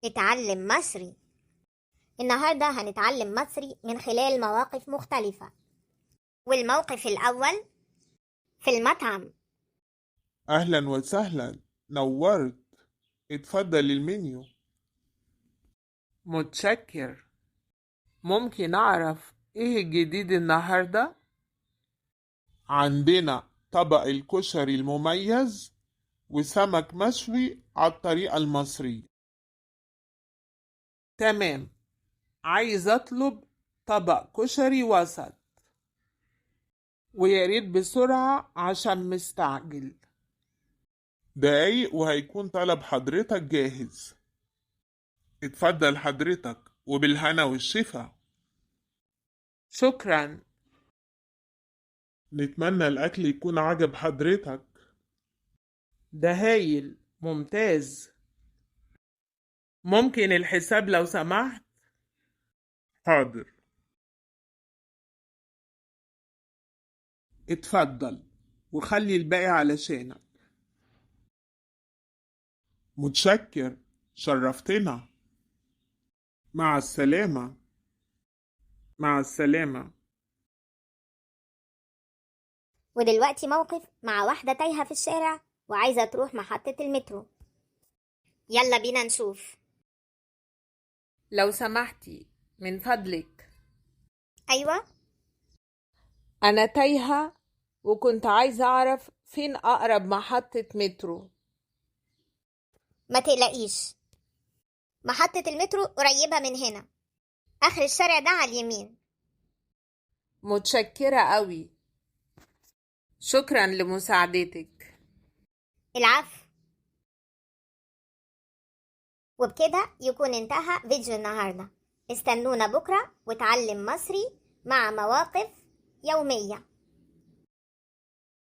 اتعلم مصري. النهاردة هنتعلم مصري من خلال مواقف مختلفة. والموقف الأول في المطعم. أهلا وسهلا، نورت. اتفضل المنيو. متشكر. ممكن أعرف إيه الجديد النهاردة؟ عندنا طبق الكشري المميز وسمك مشوي على الطريقة المصرية. تمام، عايز أطلب طبق كشري وسط، وياريت بسرعة عشان مستعجل. دقايق وهيكون طلب حضرتك جاهز. اتفضل حضرتك وبالهنا والشفا. شكرا. نتمنى الأكل يكون عجب حضرتك. ده هايل، ممتاز. ممكن الحساب لو سمحت؟ حاضر. اتفضل، وخلي الباقي علشانك. متشكر، شرفتنا. مع السلامة. مع السلامة. ودلوقتي موقف مع واحدة تايهة في الشارع وعايزة تروح محطة المترو. يلا بينا نشوف. لو سمحتي، من فضلك. أيوة. أنا تايهة وكنت عايزة أعرف فين أقرب محطة مترو. ما تقلقيش، محطة المترو قريبة من هنا، آخر الشارع ده على اليمين. متشكرة قوي. شكرا لمساعدتك. العفو. وبكده يكون انتهى فيديو النهاردة. استنونا بكرة وتعلم مصري مع مواقف يومية.